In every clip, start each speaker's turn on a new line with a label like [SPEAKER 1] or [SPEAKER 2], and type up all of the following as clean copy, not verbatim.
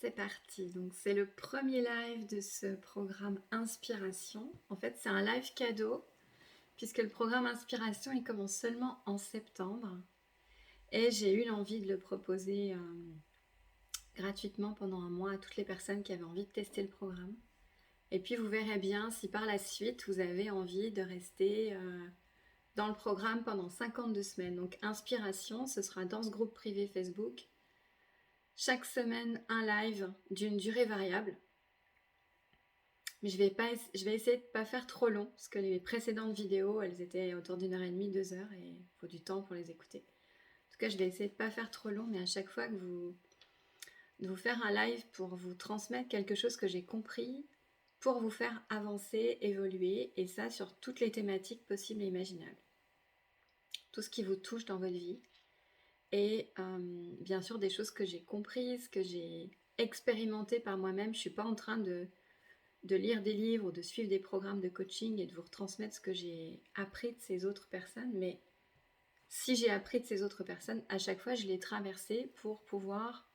[SPEAKER 1] C'est parti, donc c'est le premier live de ce programme Inspiration. En fait, c'est un live cadeau, puisque le programme Inspiration, il commence seulement en septembre. Et j'ai eu l'envie de le proposer gratuitement pendant un mois à toutes les personnes qui avaient envie de tester le programme. Et puis vous verrez bien si par la suite, vous avez envie de rester dans le programme pendant 52 semaines. Donc Inspiration, ce sera dans ce groupe privé Facebook. Chaque semaine, un live d'une durée variable. Mais je vais essayer de ne pas faire trop long, parce que les précédentes vidéos, elles étaient autour d'1h30, 2 heures, et il faut du temps pour les écouter. En tout cas, je vais essayer de ne pas faire trop long, mais à chaque fois de vous faire un live pour vous transmettre quelque chose que j'ai compris, pour vous faire avancer, évoluer, et ça sur toutes les thématiques possibles et imaginables. Tout ce qui vous touche dans votre vie. Et bien sûr, des choses que j'ai comprises, que j'ai expérimentées par moi-même. Je ne suis pas en train de lire des livres ou de suivre des programmes de coaching et de vous retransmettre ce que j'ai appris de ces autres personnes. Mais si j'ai appris de ces autres personnes, à chaque fois, je l'ai traversé pour pouvoir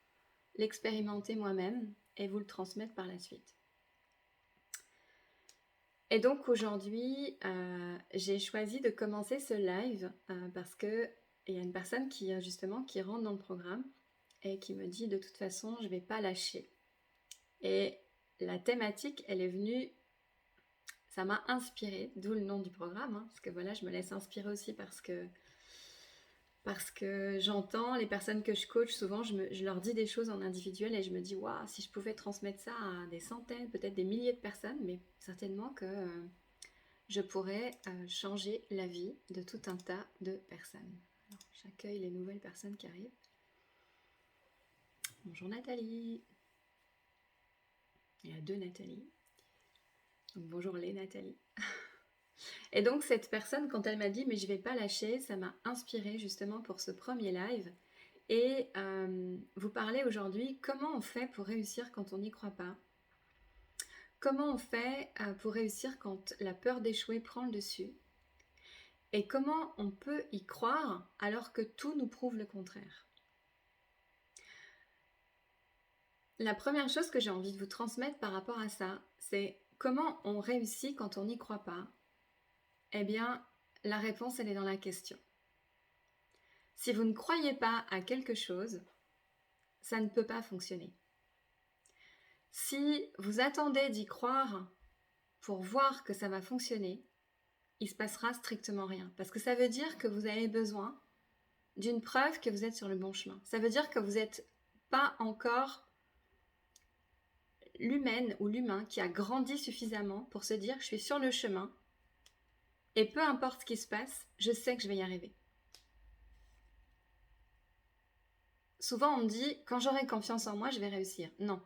[SPEAKER 1] l'expérimenter moi-même et vous le transmettre par la suite. Et donc aujourd'hui, j'ai choisi de commencer ce live parce qu'il y a une personne qui rentre dans le programme et qui me dit de toute façon, je ne vais pas lâcher. Et la thématique, elle est venue, ça m'a inspirée, d'où le nom du programme, parce que voilà, je me laisse inspirer aussi parce que j'entends les personnes que je coach, souvent je leur dis des choses en individuel et je me dis, waouh, si je pouvais transmettre ça à des centaines, peut-être des milliers de personnes, mais certainement que je pourrais changer la vie de tout un tas de personnes. Alors, j'accueille les nouvelles personnes qui arrivent. Bonjour Nathalie. Il y a 2 Nathalie. Donc bonjour les Nathalie. Et donc cette personne, quand elle m'a dit mais je vais pas lâcher, ça m'a inspirée justement pour ce premier live. Et vous parlez aujourd'hui comment on fait pour réussir quand on n'y croit pas. Comment on fait pour réussir quand la peur d'échouer prend le dessus. Et comment on peut y croire alors que tout nous prouve le contraire. La première chose que j'ai envie de vous transmettre par rapport à ça, c'est comment on réussit quand on n'y croit pas. Eh bien, la réponse, elle est dans la question. Si vous ne croyez pas à quelque chose, ça ne peut pas fonctionner. Si vous attendez d'y croire pour voir que ça va fonctionner, il ne se passera strictement rien. Parce que ça veut dire que vous avez besoin d'une preuve que vous êtes sur le bon chemin. Ça veut dire que vous n'êtes pas encore l'humaine ou l'humain qui a grandi suffisamment pour se dire « je suis sur le chemin et peu importe ce qui se passe, je sais que je vais y arriver ». Souvent on me dit « quand j'aurai confiance en moi, je vais réussir ». Non.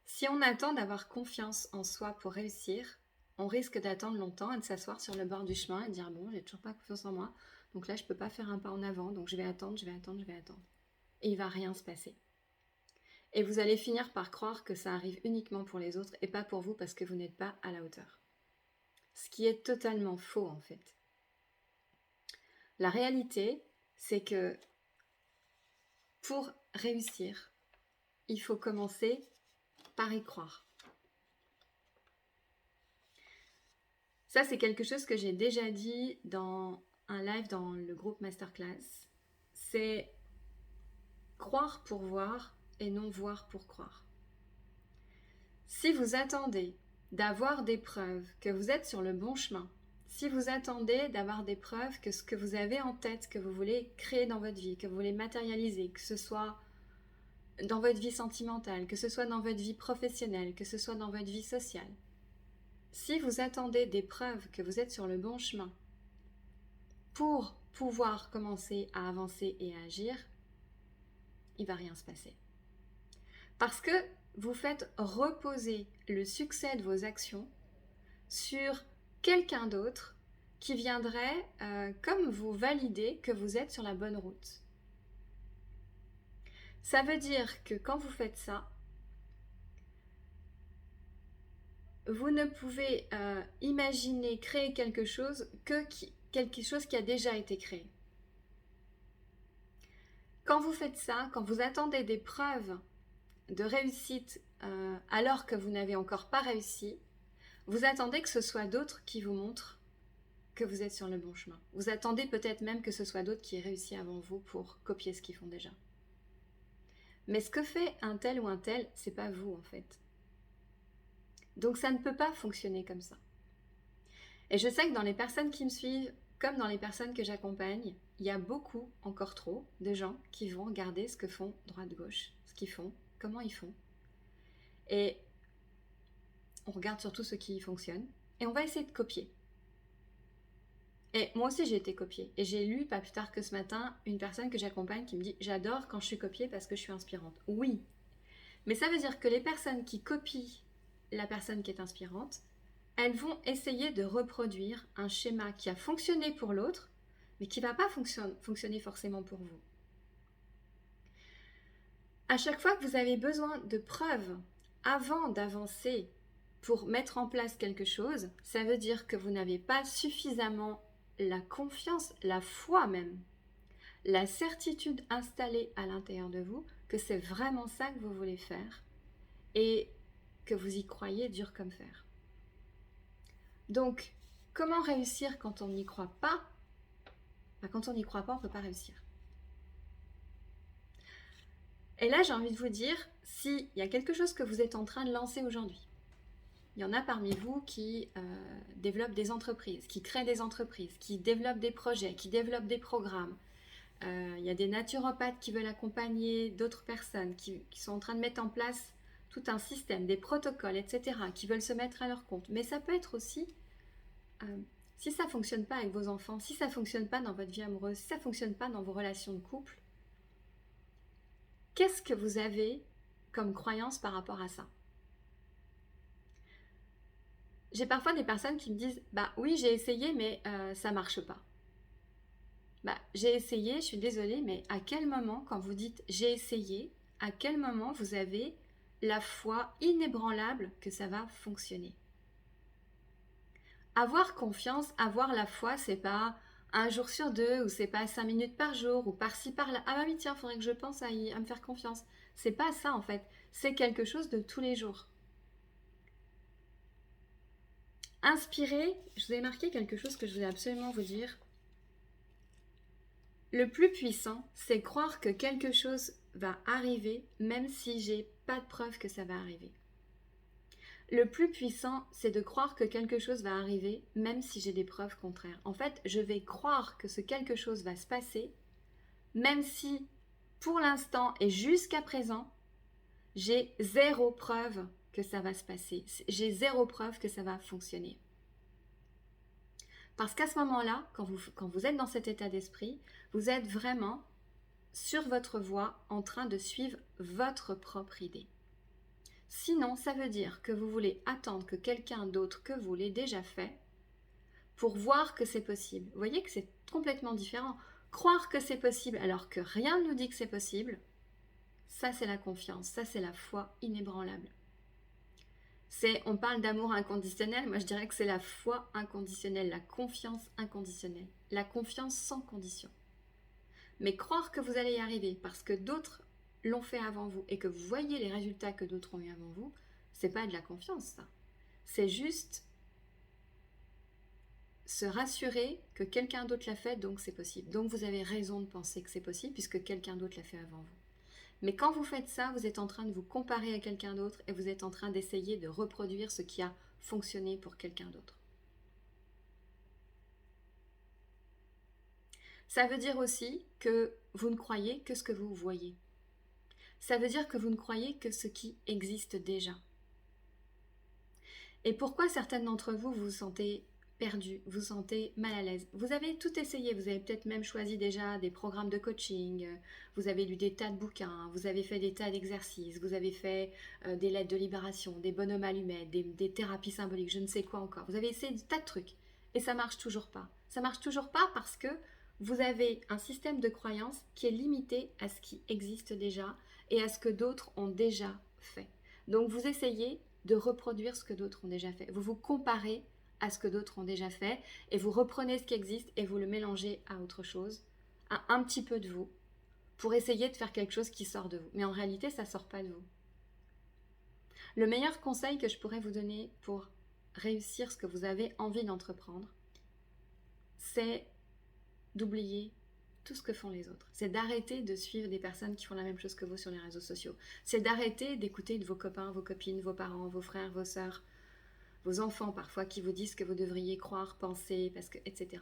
[SPEAKER 1] Si on attend d'avoir confiance en soi pour réussir, on risque d'attendre longtemps et de s'asseoir sur le bord du chemin et de dire « bon, j'ai toujours pas confiance en moi, donc là je peux pas faire un pas en avant, donc je vais attendre. » Et il va rien se passer. Et vous allez finir par croire que ça arrive uniquement pour les autres et pas pour vous parce que vous n'êtes pas à la hauteur. Ce qui est totalement faux en fait. La réalité, c'est que pour réussir, il faut commencer par y croire. Ça, c'est quelque chose que j'ai déjà dit dans un live dans le groupe Masterclass. C'est croire pour voir et non voir pour croire. Si vous attendez d'avoir des preuves que vous êtes sur le bon chemin, si vous attendez d'avoir des preuves que ce que vous avez en tête, que vous voulez créer dans votre vie, que vous voulez matérialiser, que ce soit dans votre vie sentimentale, que ce soit dans votre vie professionnelle, que ce soit dans votre vie sociale, si vous attendez des preuves que vous êtes sur le bon chemin pour pouvoir commencer à avancer et à agir, il ne va rien se passer. Parce que vous faites reposer le succès de vos actions sur quelqu'un d'autre qui viendrait comme vous valider que vous êtes sur la bonne route. Ça veut dire que quand vous faites ça, vous ne pouvez imaginer créer quelque chose quelque chose qui a déjà été créé. Quand vous faites ça, quand vous attendez des preuves de réussite alors que vous n'avez encore pas réussi, vous attendez que ce soit d'autres qui vous montrent que vous êtes sur le bon chemin. Vous attendez peut-être même que ce soit d'autres qui aient réussi avant vous pour copier ce qu'ils font déjà. Mais ce que fait un tel ou un tel, c'est pas vous en fait. Donc ça ne peut pas fonctionner comme ça. Et je sais que dans les personnes qui me suivent, comme dans les personnes que j'accompagne, il y a beaucoup, encore trop, de gens qui vont regarder ce que font droite-gauche, ce qu'ils font, comment ils font. Et on regarde surtout ce qui fonctionne et on va essayer de copier. Et moi aussi j'ai été copiée. Et j'ai lu, pas plus tard que ce matin, une personne que j'accompagne qui me dit « J'adore quand je suis copiée parce que je suis inspirante ». Oui, mais ça veut dire que les personnes qui copient la personne qui est inspirante, elles vont essayer de reproduire un schéma qui a fonctionné pour l'autre, mais qui ne va pas fonctionner forcément pour vous. À chaque fois que vous avez besoin de preuves avant d'avancer pour mettre en place quelque chose, ça veut dire que vous n'avez pas suffisamment la confiance, la foi même, la certitude installée à l'intérieur de vous que c'est vraiment ça que vous voulez faire et que vous y croyez dur comme fer. Donc, comment réussir quand on n'y croit pas ? Quand on n'y croit pas, on ne peut pas réussir. Et là, j'ai envie de vous dire, s'il y a quelque chose que vous êtes en train de lancer aujourd'hui, il y en a parmi vous qui développent des entreprises, qui créent des entreprises, qui développent des projets, qui développent des programmes. Il y a des naturopathes qui veulent accompagner d'autres personnes, qui sont en train de mettre en place tout un système, des protocoles, etc., qui veulent se mettre à leur compte. Mais ça peut être aussi, si ça ne fonctionne pas avec vos enfants, si ça ne fonctionne pas dans votre vie amoureuse, si ça ne fonctionne pas dans vos relations de couple, qu'est-ce que vous avez comme croyance par rapport à ça ? J'ai parfois des personnes qui me disent « Bah oui, j'ai essayé, mais ça ne marche pas. » Bah, j'ai essayé, je suis désolée, mais à quel moment, quand vous dites « j'ai essayé », à quel moment vous avez la foi inébranlable que ça va fonctionner ? Avoir confiance, avoir la foi, c'est pas un jour sur deux, ou c'est pas 5 minutes par jour, ou par-ci, par-là. Ah bah oui, tiens, il faudrait que je pense à me faire confiance. C'est pas ça en fait, c'est quelque chose de tous les jours. Inspirer, je vous ai marqué quelque chose que je voulais absolument vous dire. Le plus puissant, c'est croire que quelque chose va arriver, même si j'ai pas de preuve que ça va arriver. Le plus puissant, c'est de croire que quelque chose va arriver, même si j'ai des preuves contraires. En fait, je vais croire que ce quelque chose va se passer, même si, pour l'instant et jusqu'à présent, j'ai zéro preuve que ça va se passer. J'ai zéro preuve que ça va fonctionner. Parce qu'à ce moment-là, quand vous êtes dans cet état d'esprit, vous êtes vraiment sur votre voie en train de suivre votre propre idée. Sinon, ça veut dire que vous voulez attendre que quelqu'un d'autre que vous l'ait déjà fait pour voir que c'est possible. Vous voyez que c'est complètement différent. Croire que c'est possible alors que rien ne nous dit que c'est possible, ça c'est la confiance, ça c'est la foi inébranlable. On parle d'amour inconditionnel, moi je dirais que c'est la foi inconditionnelle, la confiance inconditionnelle, la confiance sans condition. Mais croire que vous allez y arriver parce que d'autres l'ont fait avant vous et que vous voyez les résultats que d'autres ont eu avant vous, c'est pas de la confiance ça. C'est juste se rassurer que quelqu'un d'autre l'a fait, donc c'est possible. Donc vous avez raison de penser que c'est possible puisque quelqu'un d'autre l'a fait avant vous. Mais quand vous faites ça, vous êtes en train de vous comparer à quelqu'un d'autre et vous êtes en train d'essayer de reproduire ce qui a fonctionné pour quelqu'un d'autre. Ça veut dire aussi que vous ne croyez que ce que vous voyez. Ça veut dire que vous ne croyez que ce qui existe déjà. Et pourquoi certaines d'entre vous vous sentez perdu, vous sentez mal à l'aise? Vous avez tout essayé, vous avez peut-être même choisi déjà des programmes de coaching, vous avez lu des tas de bouquins, vous avez fait des tas d'exercices, vous avez fait des lettres de libération, des bonhommes allumettes, des thérapies symboliques, je ne sais quoi encore. Vous avez essayé des tas de trucs et ça marche toujours pas. Ça marche toujours pas parce que vous avez un système de croyance qui est limité à ce qui existe déjà et à ce que d'autres ont déjà fait. Donc vous essayez de reproduire ce que d'autres ont déjà fait. Vous vous comparez à ce que d'autres ont déjà fait et vous reprenez ce qui existe et vous le mélangez à autre chose, à un petit peu de vous, pour essayer de faire quelque chose qui sort de vous. Mais en réalité, ça ne sort pas de vous. Le meilleur conseil que je pourrais vous donner pour réussir ce que vous avez envie d'entreprendre, c'est d'oublier tout ce que font les autres. C'est d'arrêter de suivre des personnes qui font la même chose que vous sur les réseaux sociaux. C'est d'arrêter d'écouter de vos copains, vos copines, vos parents, vos frères, vos sœurs, vos enfants parfois qui vous disent que vous devriez croire, penser, parce que, etc.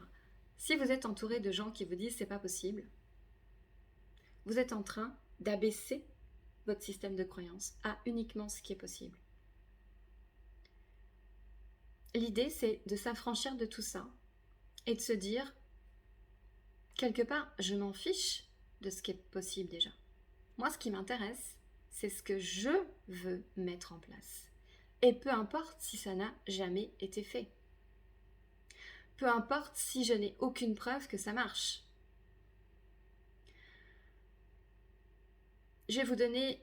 [SPEAKER 1] Si vous êtes entouré de gens qui vous disent c'est pas possible, vous êtes en train d'abaisser votre système de croyance à uniquement ce qui est possible. L'idée, c'est de s'affranchir de tout ça et de se dire, quelque part, je m'en fiche de ce qui est possible déjà. Moi, ce qui m'intéresse, c'est ce que je veux mettre en place. Et peu importe si ça n'a jamais été fait. Peu importe si je n'ai aucune preuve que ça marche. Je vais vous donner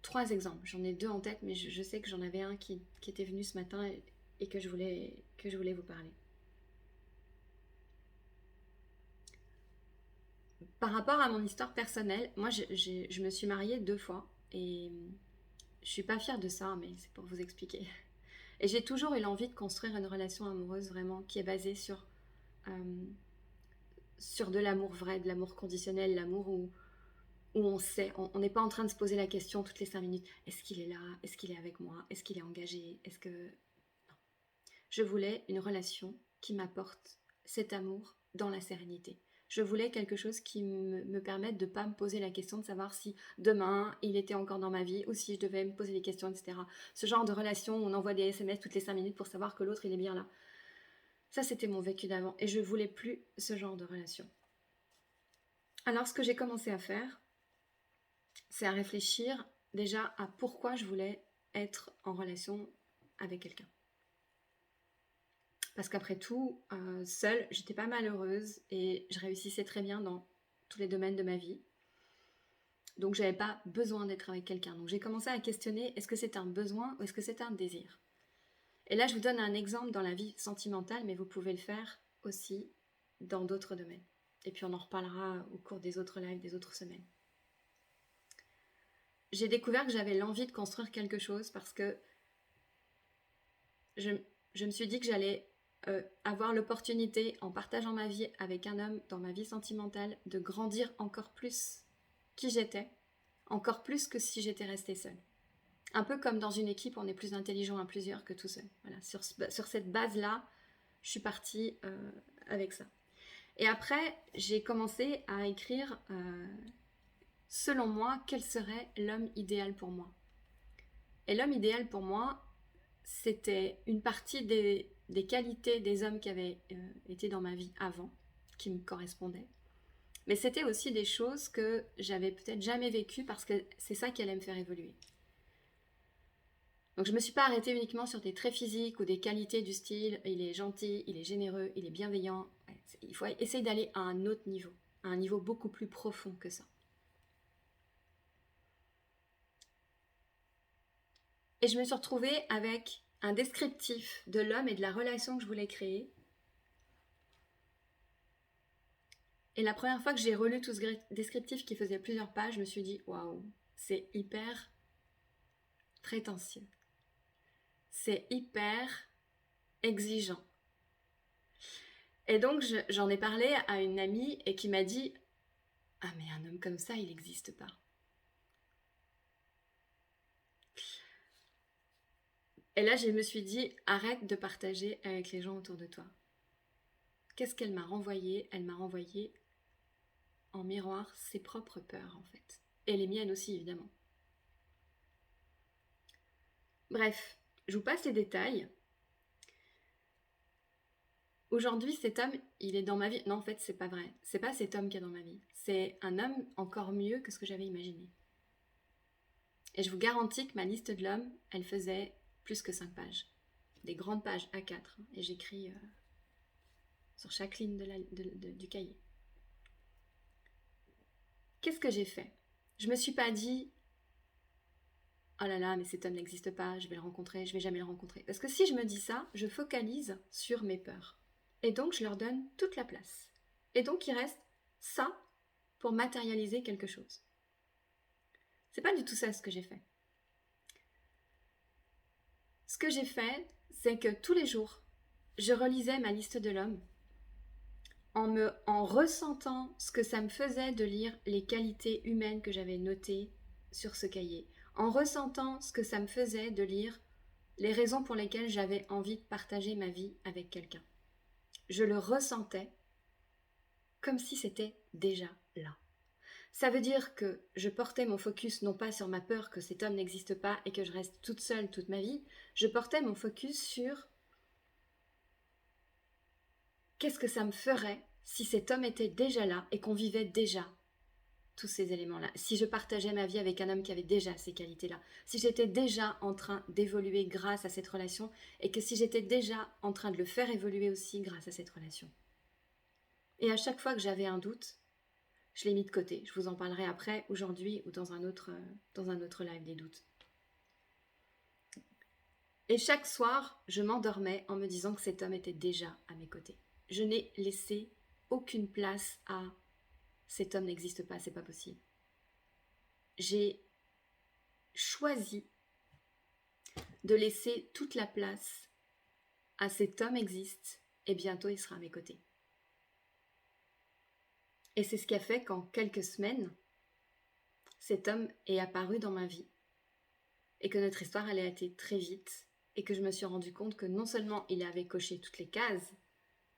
[SPEAKER 1] 3 exemples. J'en ai 2 en tête, mais je sais que j'en avais un qui était venu ce matin et que je voulais vous parler. Par rapport à mon histoire personnelle, moi je me suis mariée 2 fois et je suis pas fière de ça, mais c'est pour vous expliquer. Et j'ai toujours eu l'envie de construire une relation amoureuse vraiment qui est basée sur de l'amour vrai, de l'amour conditionnel, l'amour où on sait, on n'est pas en train de se poser la question toutes les 5 minutes, est-ce qu'il est là, est-ce qu'il est avec moi, est-ce qu'il est engagé, est-ce que... Non. Je voulais une relation qui m'apporte cet amour dans la sérénité. Je voulais quelque chose qui me permette de ne pas me poser la question de savoir si demain il était encore dans ma vie ou si je devais me poser des questions, etc. Ce genre de relation où on envoie des SMS toutes les 5 minutes pour savoir que l'autre il est bien là. Ça c'était mon vécu d'avant et je voulais plus ce genre de relation. Alors ce que j'ai commencé à faire, c'est à réfléchir déjà à pourquoi je voulais être en relation avec quelqu'un. Parce qu'après tout, seule, j'étais pas malheureuse et je réussissais très bien dans tous les domaines de ma vie. Donc j'avais pas besoin d'être avec quelqu'un. Donc j'ai commencé à questionner, est-ce que c'est un besoin ou est-ce que c'est un désir? Et là, je vous donne un exemple dans la vie sentimentale, mais vous pouvez le faire aussi dans d'autres domaines. Et puis on en reparlera au cours des autres lives, des autres semaines. J'ai découvert que j'avais l'envie de construire quelque chose parce que je me suis dit que j'allais avoir l'opportunité, en partageant ma vie avec un homme dans ma vie sentimentale, de grandir encore plus qui j'étais, encore plus que si j'étais restée seule. Un peu comme dans une équipe, on est plus intelligent à plusieurs que tout seul. Voilà, sur cette base-là, je suis partie avec ça. Et après, j'ai commencé à écrire, selon moi, quel serait l'homme idéal pour moi. Et l'homme idéal pour moi, c'était une partie des qualités des hommes qui avaient été dans ma vie avant, qui me correspondaient. Mais c'était aussi des choses que j'avais peut-être jamais vécues parce que c'est ça qui allait me faire évoluer. Donc je ne me suis pas arrêtée uniquement sur des traits physiques ou des qualités du style il est gentil, il est généreux, il est bienveillant. Il faut essayer d'aller à un autre niveau, à un niveau beaucoup plus profond que ça. Et je me suis retrouvée avec un descriptif de l'homme et de la relation que je voulais créer. Et la première fois que j'ai relu tout ce descriptif qui faisait plusieurs pages, je me suis dit, waouh, c'est hyper prétentieux. C'est hyper exigeant. Et donc, j'en ai parlé à une amie et qui m'a dit, ah mais un homme comme ça, il n'existe pas. Et là, je me suis dit, arrête de partager avec les gens autour de toi. Qu'est-ce qu'elle m'a renvoyé? Elle m'a renvoyé en miroir ses propres peurs, en fait. Et les miennes aussi, évidemment. Bref, je vous passe les détails. Aujourd'hui, cet homme, il est dans ma vie. Non, en fait, c'est pas vrai. C'est pas cet homme qui est dans ma vie. C'est un homme encore mieux que ce que j'avais imaginé. Et je vous garantis que ma liste de l'homme, elle faisait plus que 5 pages. Des grandes pages A4. Et j'écris sur chaque ligne du cahier. Qu'est-ce que j'ai fait? Je me suis pas dit, oh là là, mais cet homme n'existe pas, je vais le rencontrer, je vais jamais le rencontrer. Parce que si je me dis ça, je focalise sur mes peurs. Et donc, je leur donne toute la place. Et donc, il reste ça pour matérialiser quelque chose. C'est pas du tout ça ce que j'ai fait. que j'ai fait, c'est que tous les jours, je relisais ma liste de l'homme en ressentant ce que ça me faisait de lire les qualités humaines que j'avais notées sur ce cahier, en ressentant ce que ça me faisait de lire les raisons pour lesquelles j'avais envie de partager ma vie avec quelqu'un. Je le ressentais comme si c'était déjà là. Ça veut dire que je portais mon focus non pas sur ma peur que cet homme n'existe pas et que je reste toute seule toute ma vie, je portais mon focus sur qu'est-ce que ça me ferait si cet homme était déjà là et qu'on vivait déjà tous ces éléments-là. Si je partageais ma vie avec un homme qui avait déjà ces qualités-là. Si j'étais déjà en train d'évoluer grâce à cette relation et que si j'étais déjà en train de le faire évoluer aussi grâce à cette relation. Et à chaque fois que j'avais un doute, je l'ai mis de côté. Je vous en parlerai après, aujourd'hui ou dans un autre live des doutes. Et chaque soir, je m'endormais en me disant que cet homme était déjà à mes côtés. Je n'ai laissé aucune place à cet homme n'existe pas, c'est pas possible. J'ai choisi de laisser toute la place à cet homme existe et bientôt il sera à mes côtés. Et c'est ce qui a fait qu'en quelques semaines, cet homme est apparu dans ma vie et que notre histoire elle a été très vite et que je me suis rendu compte que non seulement il avait coché toutes les cases,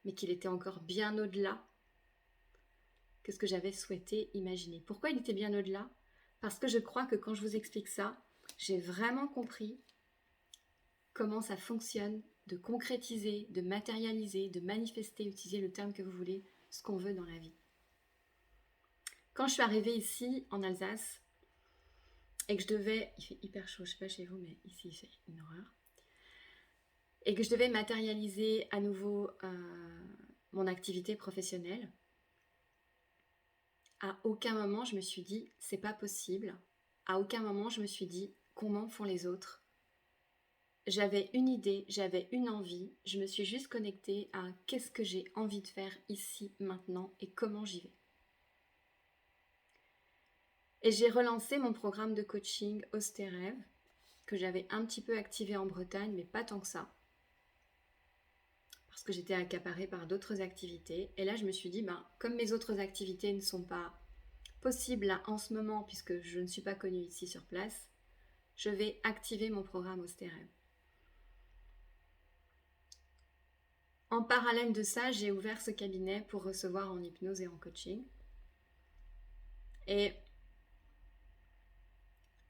[SPEAKER 1] mais qu'il était encore bien au-delà que ce que j'avais souhaité imaginer. Pourquoi il était bien au-delà ? Parce que je crois que quand je vous explique ça, j'ai vraiment compris comment ça fonctionne de concrétiser, de matérialiser, de manifester, utilisez le terme que vous voulez, ce qu'on veut dans la vie. Quand je suis arrivée ici, en Alsace, et que je devais... Il fait hyper chaud, je ne sais pas chez vous, mais ici il fait une horreur. Et que je devais matérialiser à nouveau mon activité professionnelle, à aucun moment je me suis dit c'est pas possible. À aucun moment je me suis dit comment font les autres. J'avais une idée, j'avais une envie, je me suis juste connectée à qu'est-ce que j'ai envie de faire ici, maintenant et comment j'y vais. Et j'ai relancé mon programme de coaching Ostérève, que j'avais un petit peu activé en Bretagne, mais pas tant que ça, parce que j'étais accaparée par d'autres activités. Et là, je me suis dit, comme mes autres activités ne sont pas possibles là, en ce moment, puisque je ne suis pas connue ici sur place, je vais activer mon programme Ostérève. En parallèle de ça, j'ai ouvert ce cabinet pour recevoir en hypnose et en coaching. Et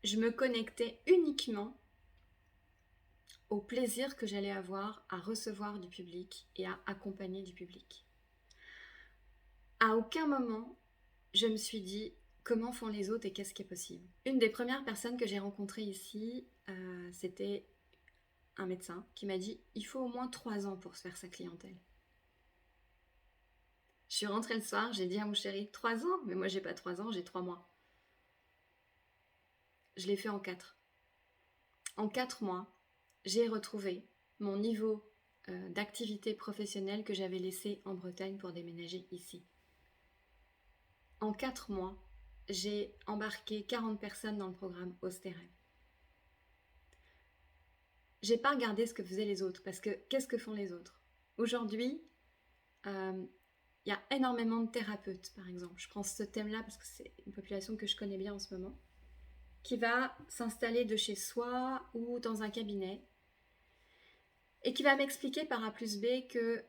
[SPEAKER 1] je me connectais uniquement au plaisir que j'allais avoir à recevoir du public et à accompagner du public. À aucun moment, je me suis dit comment font les autres et qu'est-ce qui est possible. Une des premières personnes que j'ai rencontrées ici, c'était un médecin qui m'a dit il faut au moins 3 ans pour se faire sa clientèle. Je suis rentrée le soir, j'ai dit à mon chéri 3 ans, mais moi j'ai pas 3 ans, j'ai 3 mois. Je l'ai fait en 4. En 4 mois, j'ai retrouvé mon niveau d'activité professionnelle que j'avais laissé en Bretagne pour déménager ici. En 4 mois, j'ai embarqué 40 personnes dans le programme Ostérève. J'ai pas regardé ce que faisaient les autres, parce que qu'est-ce que font les autres ? Aujourd'hui, y a énormément de thérapeutes, par exemple. Je prends ce thème-là parce que c'est une population que je connais bien en ce moment, qui va s'installer de chez soi ou dans un cabinet et qui va m'expliquer par A plus B que,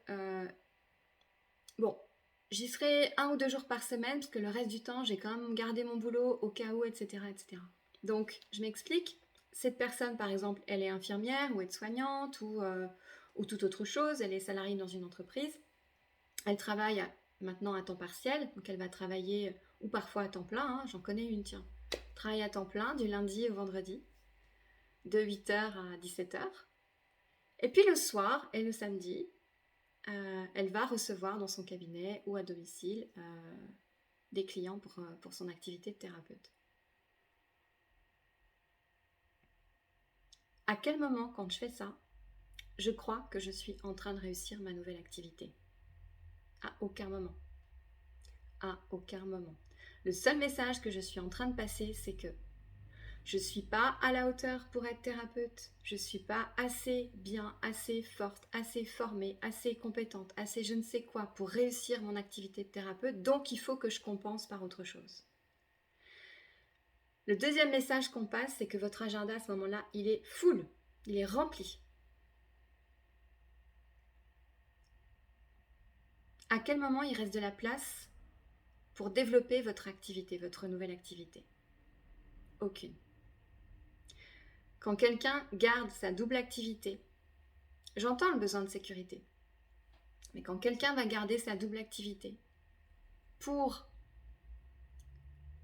[SPEAKER 1] j'y serai 1 ou 2 jours par semaine parce que le reste du temps, j'ai quand même gardé mon boulot au cas où, etc., etc. Donc, je m'explique. Cette personne, par exemple, elle est infirmière ou aide-soignante ou toute autre chose. Elle est salariée dans une entreprise. Elle travaille maintenant à temps partiel, donc elle va travailler, ou parfois à temps plein, j'en connais une, tiens. Travaille à temps plein du lundi au vendredi, de 8h à 17h. Et puis le soir et le samedi, elle va recevoir dans son cabinet ou à domicile des clients pour son activité de thérapeute. À quel moment, quand je fais ça, je crois que je suis en train de réussir ma nouvelle activité ? À aucun moment. À aucun moment. Le seul message que je suis en train de passer, c'est que Je ne suis pas à la hauteur pour être thérapeute. Je ne suis pas assez bien, assez forte, assez formée, assez compétente, assez je ne sais quoi pour réussir mon activité de thérapeute. Donc, il faut que je compense par autre chose. Le deuxième message qu'on passe, c'est que votre agenda à ce moment-là, il est full, il est rempli. À quel moment il reste de la place pour développer votre activité, votre nouvelle activité? Aucune. Quand quelqu'un garde sa double activité, j'entends le besoin de sécurité, mais quand quelqu'un va garder sa double activité pour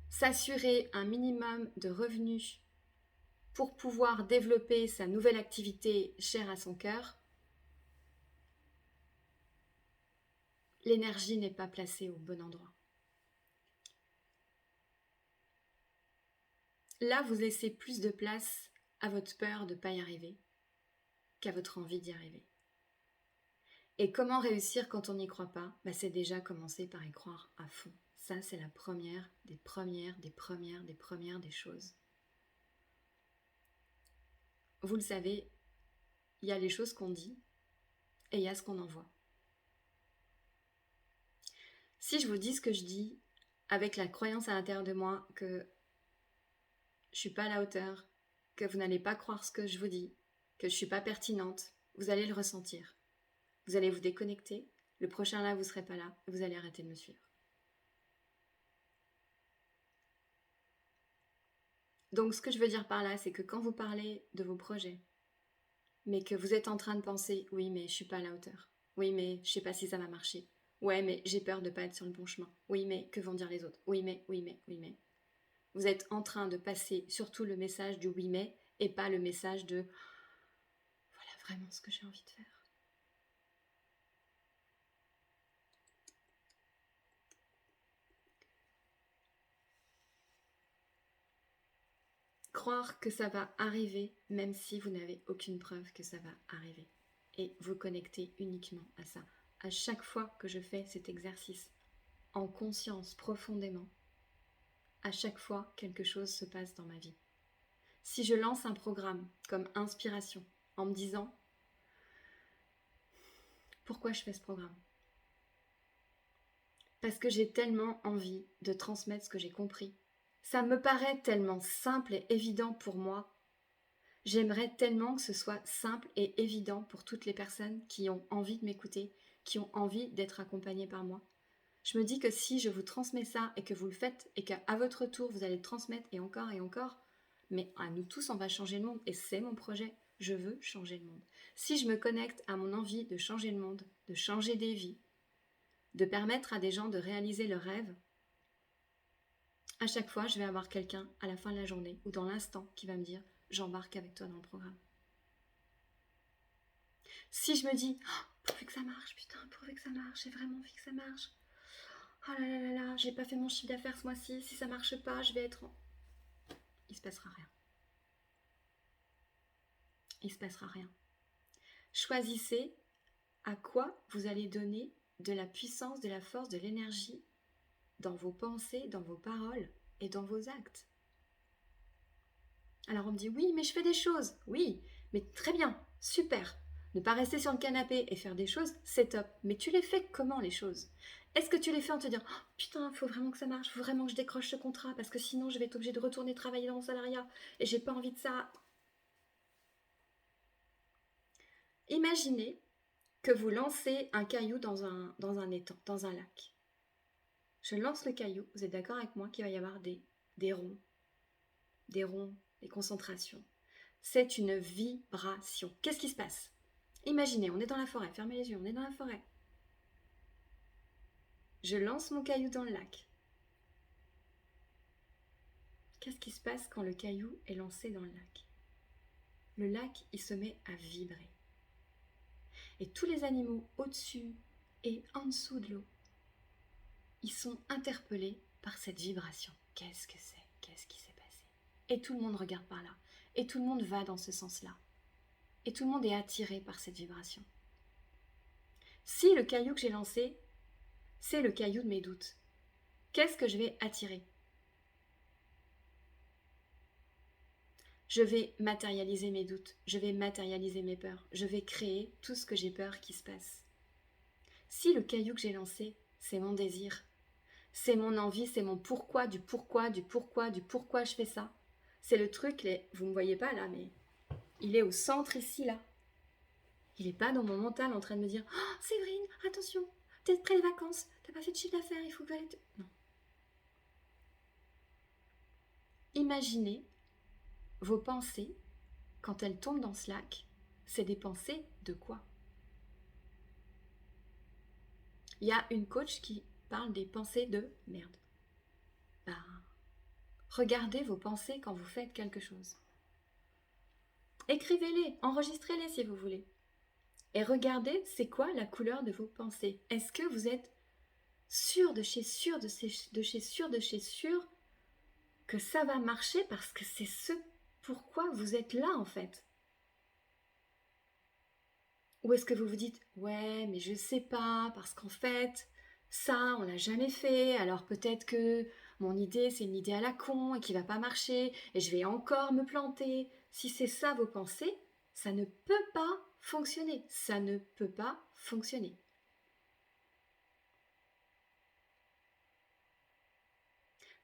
[SPEAKER 1] s'assurer un minimum de revenus pour pouvoir développer sa nouvelle activité chère à son cœur, l'énergie n'est pas placée au bon endroit. Là, vous laissez plus de place à votre peur de ne pas y arriver qu'à votre envie d'y arriver. Et comment réussir quand on n'y croit pas? C'est déjà commencer par y croire à fond. Ça, c'est la première des choses. Vous le savez, il y a les choses qu'on dit et il y a ce qu'on envoie. Si je vous dis ce que je dis avec la croyance à l'intérieur de moi que je ne suis pas à la hauteur, que vous n'allez pas croire ce que je vous dis, que je ne suis pas pertinente, vous allez le ressentir. Vous allez vous déconnecter, le prochain là, vous ne serez pas là, et vous allez arrêter de me suivre. Donc ce que je veux dire par là, c'est que quand vous parlez de vos projets, mais que vous êtes en train de penser, oui mais je ne suis pas à la hauteur, oui mais je ne sais pas si ça va marcher, ouais mais j'ai peur de ne pas être sur le bon chemin, oui mais que vont dire les autres, oui mais, vous êtes en train de passer surtout le message du oui mais et pas le message de voilà vraiment ce que j'ai envie de faire. Croire que ça va arriver même si vous n'avez aucune preuve que ça va arriver. Et vous connecter uniquement à ça. À chaque fois que je fais cet exercice en conscience profondément, à chaque fois quelque chose se passe dans ma vie. Si je lance un programme comme inspiration en me disant pourquoi je fais ce programme? Parce que j'ai tellement envie de transmettre ce que j'ai compris. Ça me paraît tellement simple et évident pour moi. J'aimerais tellement que ce soit simple et évident pour toutes les personnes qui ont envie de m'écouter, qui ont envie d'être accompagnées par moi. Je me dis que si je vous transmets ça et que vous le faites et qu'à votre tour vous allez le transmettre et encore, mais à nous tous on va changer le monde et c'est mon projet, je veux changer le monde. Si je me connecte à mon envie de changer le monde, de changer des vies, de permettre à des gens de réaliser leurs rêves, à chaque fois je vais avoir quelqu'un à la fin de la journée ou dans l'instant qui va me dire j'embarque avec toi dans le programme. Si je me dis pourvu que ça marche, putain, pourvu que ça marche, j'ai vraiment envie que ça marche. Oh là là là là, j'ai pas fait mon chiffre d'affaires ce mois-ci, si ça marche pas, je vais être en... Il se passera rien. Il se passera rien. Choisissez à quoi vous allez donner de la puissance, de la force, de l'énergie dans vos pensées, dans vos paroles et dans vos actes. Alors on me dit oui, mais je fais des choses. Oui, mais très bien, super. Ne pas rester sur le canapé et faire des choses, c'est top. Mais tu les fais comment les choses? Est-ce que tu les fais en te disant oh, putain, il faut vraiment que ça marche, il faut vraiment que je décroche ce contrat parce que sinon je vais être obligée de retourner travailler dans mon salariat et j'ai pas envie de ça. Imaginez que vous lancez un caillou dans un étang, dans un lac. Je lance le caillou, vous êtes d'accord avec moi qu'il va y avoir des ronds, des concentrations. C'est une vibration. Qu'est-ce qui se passe? Imaginez, on est dans la forêt, fermez les yeux, on est dans la forêt. Je lance mon caillou dans le lac. Qu'est-ce qui se passe quand le caillou est lancé dans le lac? Le lac, il se met à vibrer. Et tous les animaux au-dessus et en dessous de l'eau, ils sont interpellés par cette vibration. Qu'est-ce que c'est? Qu'est-ce qui s'est passé? Et tout le monde regarde par là. Et tout le monde va dans ce sens-là. Et tout le monde est attiré par cette vibration. Si le caillou que j'ai lancé, c'est le caillou de mes doutes, qu'est-ce que je vais attirer? Je vais matérialiser mes doutes, je vais matérialiser mes peurs, je vais créer tout ce que j'ai peur qui se passe. Si le caillou que j'ai lancé, c'est mon désir, c'est mon envie, c'est mon pourquoi, du pourquoi, du pourquoi, du pourquoi je fais ça. C'est le truc, vous ne me voyez pas là, mais il est au centre ici, là. Il n'est pas dans mon mental en train de me dire « Oh, Séverine, attention, t'es près des vacances, t'as pas fait de chiffre d'affaires, il faut que... » Non. Imaginez vos pensées, quand elles tombent dans Slack, c'est des pensées de quoi? Il y a une coach qui parle des pensées de merde. Ben, regardez vos pensées quand vous faites quelque chose. Écrivez-les, enregistrez-les si vous voulez. Et regardez, c'est quoi la couleur de vos pensées? Est-ce que vous êtes sûr de chez sûr, de chez sûr, de chez sûr que ça va marcher parce que c'est ce pourquoi vous êtes là en fait? Ou est-ce que vous vous dites « Ouais, mais je sais pas, parce qu'en fait, ça, on l'a jamais fait, alors peut-être que mon idée, c'est une idée à la con et qui va pas marcher, et je vais encore me planter. » Si c'est ça vos pensées, ça ne peut pas fonctionner. Ça ne peut pas fonctionner.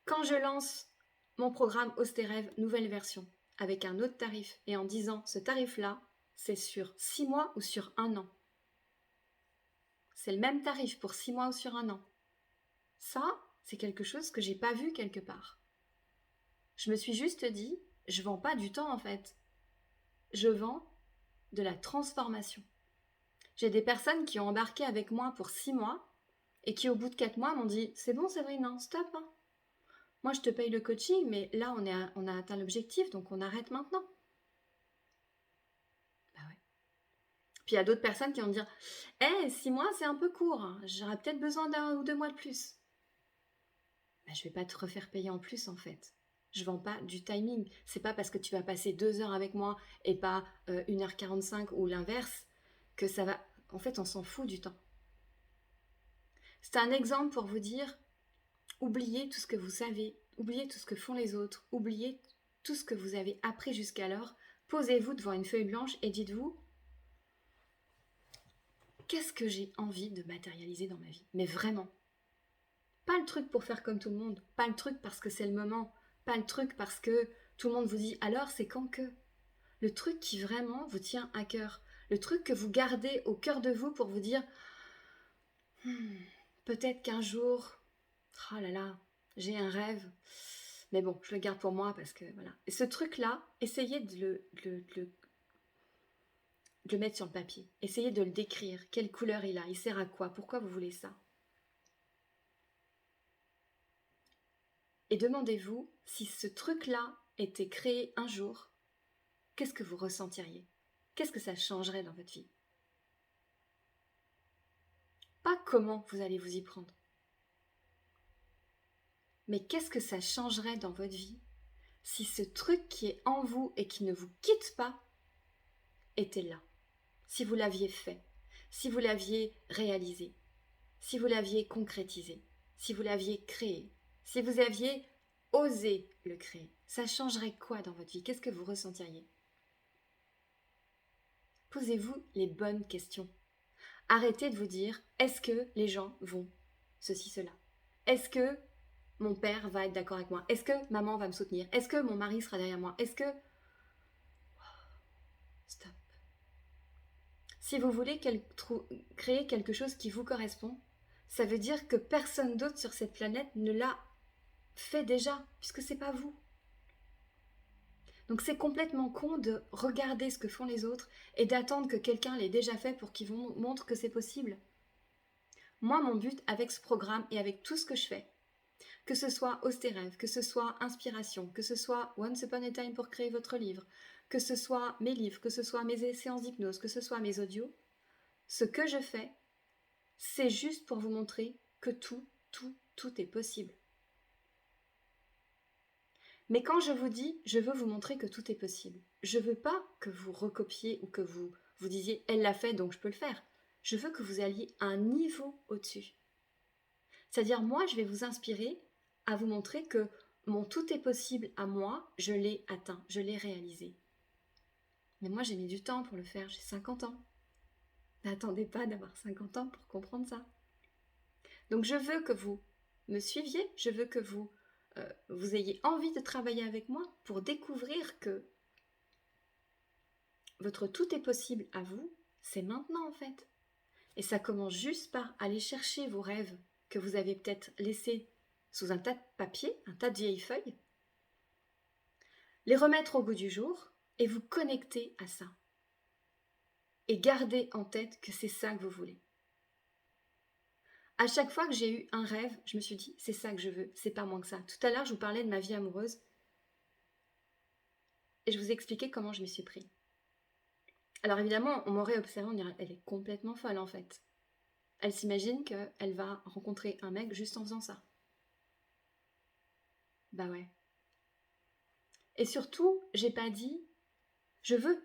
[SPEAKER 1] Quand je lance mon programme Ostérève nouvelle version, avec un autre tarif, et en disant ce tarif-là, c'est sur 6 mois ou sur 1 an. C'est le même tarif pour 6 mois ou sur 1 an. Ça, c'est quelque chose que j'ai pas vu quelque part. Je me suis juste dit, je vends pas du temps en fait. Je vends de la transformation. J'ai des personnes qui ont embarqué avec moi pour 6 mois et qui au bout de 4 mois m'ont dit « C'est bon Séverine, non, stop. Hein. Moi je te paye le coaching, mais là on a atteint l'objectif, donc on arrête maintenant. » Bah ouais. Puis il y a d'autres personnes qui vont me dire « Eh, 6 mois c'est un peu court, hein. J'aurais peut-être besoin d'1 ou 2 mois de plus. » Bah, je vais pas te refaire payer en plus en fait. Je vends pas du timing. C'est pas parce que tu vas passer 2 heures avec moi et pas 1h45 ou l'inverse que ça va... En fait, on s'en fout du temps. C'est un exemple pour vous dire, oubliez tout ce que vous savez, oubliez tout ce que font les autres, oubliez tout ce que vous avez appris jusqu'alors. Posez-vous devant une feuille blanche et dites-vous, qu'est-ce que j'ai envie de matérialiser dans ma vie? Mais vraiment. Pas le truc pour faire comme tout le monde, pas le truc parce que c'est le moment, pas le truc parce que tout le monde vous dit alors c'est quand que. Le truc qui vraiment vous tient à cœur, le truc que vous gardez au cœur de vous pour vous dire peut-être qu'un jour, oh là là, j'ai un rêve, mais bon, je le garde pour moi parce que voilà. Et ce truc-là, essayez de le mettre sur le papier, essayez de le décrire, quelle couleur il a, il sert à quoi, pourquoi vous voulez ça. Et demandez-vous si ce truc-là était créé un jour, qu'est-ce que vous ressentiriez? Qu'est-ce que ça changerait dans votre vie? Pas comment vous allez vous y prendre, mais qu'est-ce que ça changerait dans votre vie si ce truc qui est en vous et qui ne vous quitte pas était là, si vous l'aviez fait, si vous l'aviez réalisé, si vous l'aviez concrétisé, si vous l'aviez créé, si vous aviez osé le créer, ça changerait quoi dans votre vie? Qu'est-ce que vous ressentiriez? Posez-vous les bonnes questions. Arrêtez de vous dire, est-ce que les gens vont ceci, cela? Est-ce que mon père va être d'accord avec moi? Est-ce que maman va me soutenir? Est-ce que mon mari sera derrière moi? Est-ce que... Stop. Si vous voulez créer quelque chose qui vous correspond, ça veut dire que personne d'autre sur cette planète ne l'a fait déjà, puisque c'est pas vous. Donc c'est complètement con de regarder ce que font les autres et d'attendre que quelqu'un l'ait déjà fait pour qu'il vous montre que c'est possible. Moi, mon but avec ce programme et avec tout ce que je fais, que ce soit Ostérève, que ce soit Inspiration, que ce soit Once Upon a Time pour créer votre livre, que ce soit mes livres, que ce soit mes séances d'hypnose, que ce soit mes audios, ce que je fais, c'est juste pour vous montrer que tout est possible. Mais quand je vous dis, je veux vous montrer que tout est possible, je ne veux pas que vous recopiez ou que vous disiez « elle l'a fait donc je peux le faire ». Je veux que vous alliez un niveau au-dessus. C'est-à-dire, moi, je vais vous inspirer à vous montrer que mon tout est possible à moi, je l'ai atteint, je l'ai réalisé. Mais moi, j'ai mis du temps pour le faire, j'ai 50 ans. N'attendez pas d'avoir 50 ans pour comprendre ça. Donc je veux que vous me suiviez, je veux que vous ayez envie de travailler avec moi pour découvrir que votre tout est possible à vous, c'est maintenant en fait. Et ça commence juste par aller chercher vos rêves que vous avez peut-être laissés sous un tas de papier, un tas de vieilles feuilles, les remettre au goût du jour et vous connecter à ça. Et garder en tête que c'est ça que vous voulez. À chaque fois que j'ai eu un rêve, je me suis dit, c'est ça que je veux, c'est pas moins que ça. Tout à l'heure, je vous parlais de ma vie amoureuse et je vous ai expliqué comment je m'y suis pris. Alors évidemment, on m'aurait observé, on dirait, elle est complètement folle en fait. Elle s'imagine qu'elle va rencontrer un mec juste en faisant ça. Bah ouais. Et surtout, j'ai pas dit, je veux.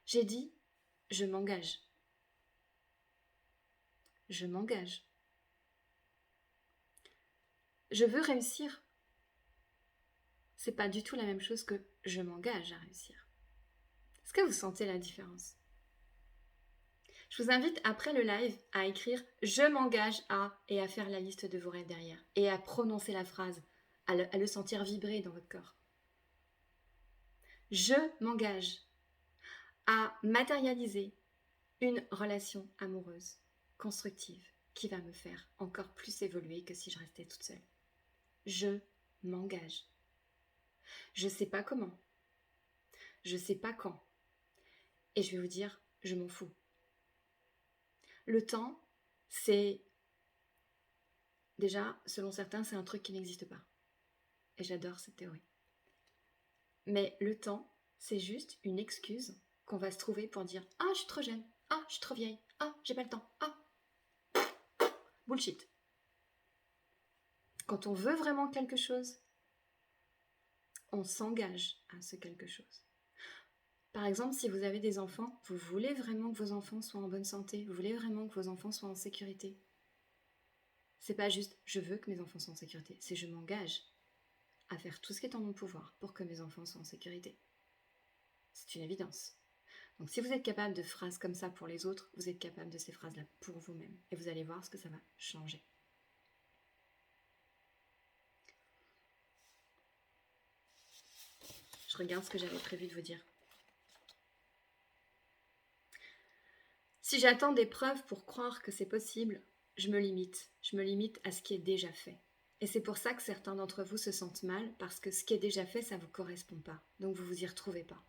[SPEAKER 1] J'ai dit, je m'engage. Je m'engage. Je veux réussir. C'est pas du tout la même chose que je m'engage à réussir. Est-ce que vous sentez la différence? Je vous invite après le live à écrire je m'engage à et à faire la liste de vos rêves derrière et à prononcer la phrase, à le sentir vibrer dans votre corps. Je m'engage à matérialiser une relation amoureuse constructive qui va me faire encore plus évoluer que si je restais toute seule. Je m'engage. Je ne sais pas comment. Je ne sais pas quand. Et je vais vous dire, je m'en fous. Le temps, c'est... Déjà, selon certains, c'est un truc qui n'existe pas. Et j'adore cette théorie. Mais le temps, c'est juste une excuse qu'on va se trouver pour dire « Ah, je suis trop jeune. Ah, je suis trop vieille. Ah, j'ai pas le temps. Ah, bullshit. » Quand on veut vraiment quelque chose, on s'engage à ce quelque chose. Par exemple, si vous avez des enfants, vous voulez vraiment que vos enfants soient en bonne santé, vous voulez vraiment que vos enfants soient en sécurité. C'est pas juste je veux que mes enfants soient en sécurité, c'est je m'engage à faire tout ce qui est en mon pouvoir pour que mes enfants soient en sécurité. C'est une évidence. Donc si vous êtes capable de phrases comme ça pour les autres, vous êtes capable de ces phrases-là pour vous-même. Et vous allez voir ce que ça va changer. Je regarde ce que j'avais prévu de vous dire. Si j'attends des preuves pour croire que c'est possible, je me limite. Je me limite à ce qui est déjà fait. Et c'est pour ça que certains d'entre vous se sentent mal, parce que ce qui est déjà fait, ça ne vous correspond pas. Donc vous vous y retrouvez pas.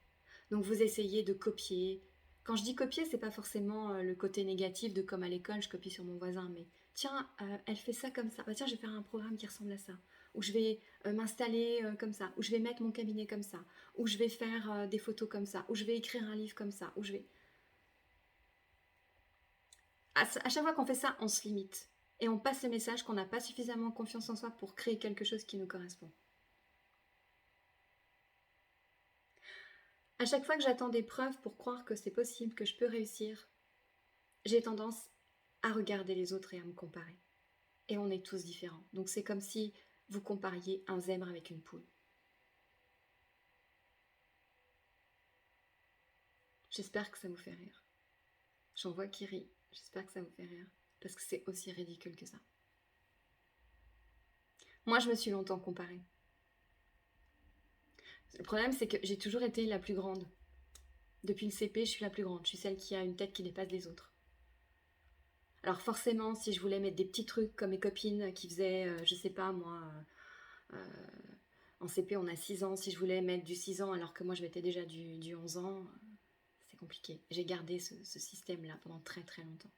[SPEAKER 1] Donc vous essayez de copier. Quand je dis copier, c'est pas forcément le côté négatif de comme à l'école, je copie sur mon voisin, mais tiens, elle fait ça comme ça. Bah, tiens, je vais faire un programme qui ressemble à ça. Ou je vais m'installer comme ça. Ou je vais mettre mon cabinet comme ça. Ou je vais faire des photos comme ça. Ou je vais écrire un livre comme ça. Ou je vais... À chaque fois qu'on fait ça, on se limite. Et on passe le message qu'on n'a pas suffisamment confiance en soi pour créer quelque chose qui nous correspond. À chaque fois que j'attends des preuves pour croire que c'est possible, que je peux réussir, j'ai tendance à regarder les autres et à me comparer. Et on est tous différents. Donc c'est comme si vous compariez un zèbre avec une poule. J'espère que ça vous fait rire. J'en vois qui rit. J'espère que ça vous fait rire. Parce que c'est aussi ridicule que ça. Moi, je me suis longtemps comparée. Le problème, c'est que j'ai toujours été la plus grande. Depuis le CP, je suis la plus grande. Je suis celle qui a une tête qui dépasse les autres. Alors forcément, si je voulais mettre des petits trucs comme mes copines qui faisaient, je sais pas moi, en CP on a 6 ans, si je voulais mettre du 6 ans alors que moi je mettais déjà du 11 ans, c'est compliqué. J'ai gardé ce système-là pendant très très longtemps.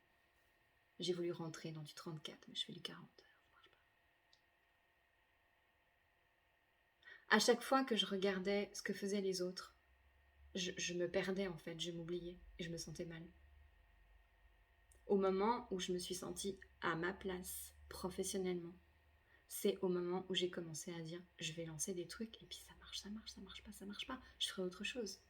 [SPEAKER 1] J'ai voulu rentrer dans du 34, mais je fais du 40. Ça marche pas. À chaque fois que je regardais ce que faisaient les autres, je me perdais en fait, je m'oubliais et je me sentais mal. Au moment où je me suis sentie à ma place professionnellement, c'est au moment où j'ai commencé à dire je vais lancer des trucs et puis ça marche, ça marche, ça marche pas, ça marche pas, je ferai autre chose.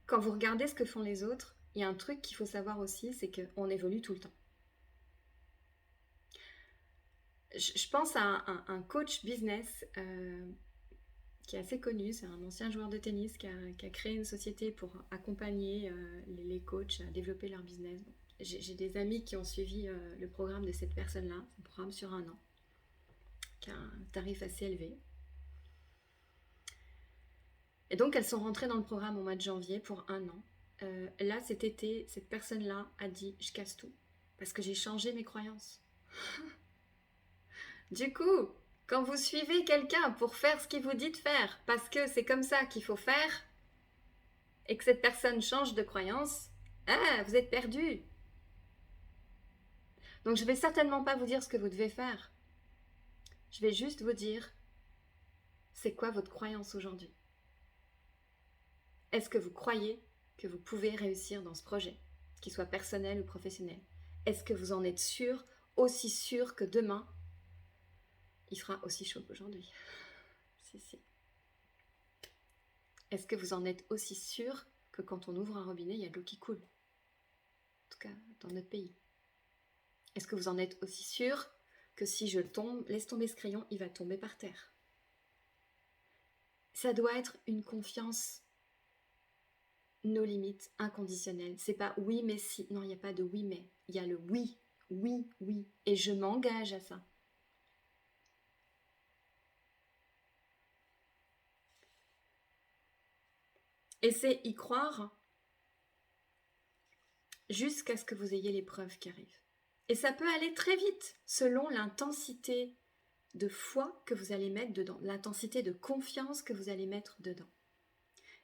[SPEAKER 1] Quand vous regardez ce que font les autres, il y a un truc qu'il faut savoir aussi, c'est qu'on évolue tout le temps. Je pense à un coach business qui est assez connu, c'est un ancien joueur de tennis qui a créé une société pour accompagner les coachs à développer leur business. Bon, j'ai des amis qui ont suivi le programme de cette personne-là, un programme sur un an, qui a un tarif assez élevé. Et donc elles sont rentrées dans le programme au mois de janvier pour un an. Là, cet été, cette personne-là a dit « je casse tout » parce que j'ai changé mes croyances. Du coup, quand vous suivez quelqu'un pour faire ce qu'il vous dit de faire, parce que c'est comme ça qu'il faut faire, et que cette personne change de croyance, vous êtes perdu. Donc je ne vais certainement pas vous dire ce que vous devez faire. Je vais juste vous dire, c'est quoi votre croyance aujourd'hui? Est-ce que vous croyez que vous pouvez réussir dans ce projet, qu'il soit personnel ou professionnel? Est-ce que vous en êtes sûr, aussi sûr que demain, il fera aussi chaud qu'aujourd'hui? Si. Est-ce que vous en êtes aussi sûr que quand on ouvre un robinet, il y a de l'eau qui coule? En tout cas, dans notre pays. Est-ce que vous en êtes aussi sûr que si je laisse tomber ce crayon, il va tomber par terre? Ça doit être une confiance nos limites, inconditionnelles. C'est pas oui mais si. Non, il n'y a pas de oui mais. Il y a le oui, oui, oui. Et je m'engage à ça. Et c'est y croire jusqu'à ce que vous ayez les preuves qui arrivent. Et ça peut aller très vite selon l'intensité de foi que vous allez mettre dedans, l'intensité de confiance que vous allez mettre dedans.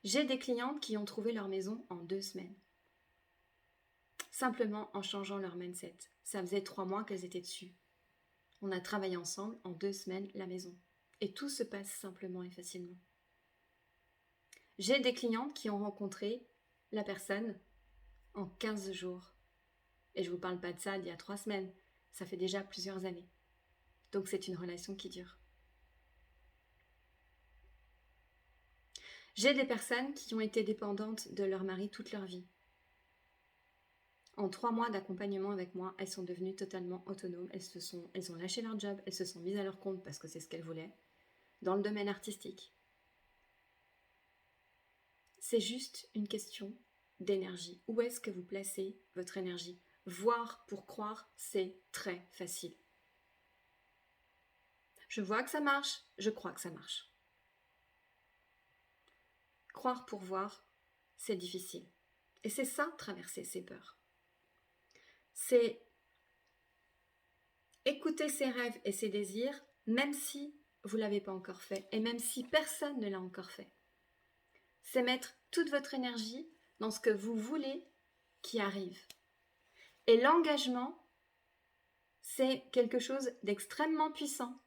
[SPEAKER 1] J'ai des clientes qui ont trouvé leur maison en 2 semaines. Simplement en changeant leur mindset. Ça faisait 3 mois qu'elles étaient dessus. On a travaillé ensemble en 2 semaines la maison. Et tout se passe simplement et facilement. J'ai des clientes qui ont rencontré la personne en 15 jours. Et je ne vous parle pas de ça d'il y a 3 semaines. Ça fait déjà plusieurs années. Donc c'est une relation qui dure. J'ai des personnes qui ont été dépendantes de leur mari toute leur vie. En 3 mois d'accompagnement avec moi, elles sont devenues totalement autonomes. Elles ont lâché leur job, elles se sont mises à leur compte parce que c'est ce qu'elles voulaient, dans le domaine artistique. C'est juste une question d'énergie. Où est-ce que vous placez votre énergie? Voir pour croire, c'est très facile. Je vois que ça marche, je crois que ça marche. Croire pour voir, c'est difficile. Et c'est ça, traverser ses peurs. C'est écouter ses rêves et ses désirs, même si vous ne l'avez pas encore fait, et même si personne ne l'a encore fait. C'est mettre toute votre énergie dans ce que vous voulez qui arrive. Et l'engagement, c'est quelque chose d'extrêmement puissant.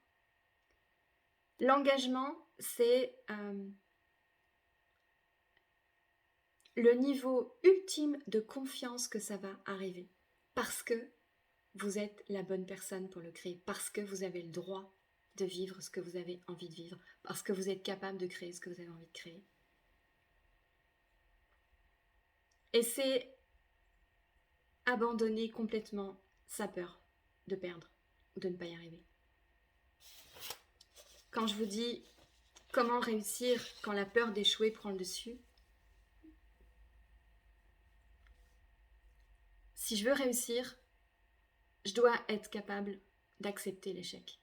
[SPEAKER 1] L'engagement, c'est le niveau ultime de confiance que ça va arriver. Parce que vous êtes la bonne personne pour le créer. Parce que vous avez le droit de vivre ce que vous avez envie de vivre. Parce que vous êtes capable de créer ce que vous avez envie de créer. Et c'est abandonner complètement sa peur de perdre ou de ne pas y arriver. Quand je vous dis comment réussir quand la peur d'échouer prend le dessus, si je veux réussir, je dois être capable d'accepter l'échec.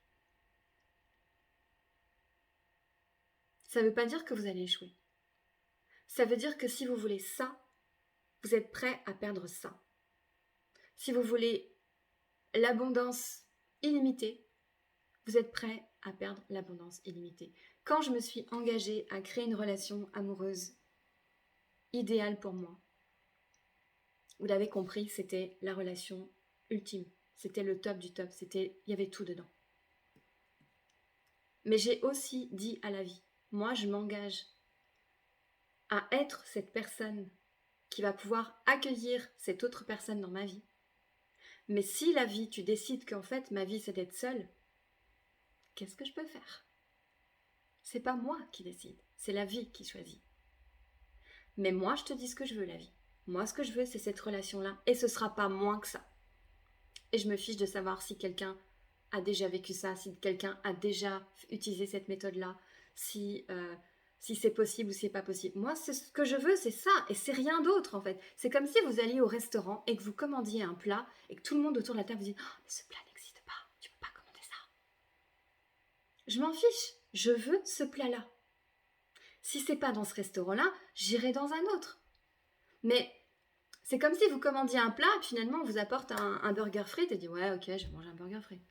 [SPEAKER 1] Ça ne veut pas dire que vous allez échouer. Ça veut dire que si vous voulez ça, vous êtes prêt à perdre ça. Si vous voulez l'abondance illimitée, vous êtes prêt à perdre l'abondance illimitée. Quand je me suis engagée à créer une relation amoureuse idéale pour moi, vous l'avez compris, c'était la relation ultime. C'était le top du top. Il y avait tout dedans. Mais j'ai aussi dit à la vie, moi je m'engage à être cette personne qui va pouvoir accueillir cette autre personne dans ma vie. Mais si la vie, tu décides qu'en fait ma vie c'est d'être seule, qu'est-ce que je peux faire? C'est pas moi qui décide, c'est la vie qui choisit. Mais moi je te dis ce que je veux, la vie. Moi ce que je veux c'est cette relation-là et ce sera pas moins que ça. Et je me fiche de savoir si quelqu'un a déjà vécu ça, si quelqu'un a déjà utilisé cette méthode-là, si c'est possible ou si c'est pas possible. Moi, ce que je veux, c'est ça, et c'est rien d'autre en fait. C'est comme si vous alliez au restaurant et que vous commandiez un plat et que tout le monde autour de la table vous dit « Oh, mais ce plat n'existe pas, tu peux pas commander ça. » Je m'en fiche, je veux ce plat-là. Si c'est pas dans ce restaurant-là, j'irai dans un autre. Mais c'est comme si vous commandiez un plat et finalement on vous apporte un burger frites et dit « Ouais, ok, je vais manger un burger frites. »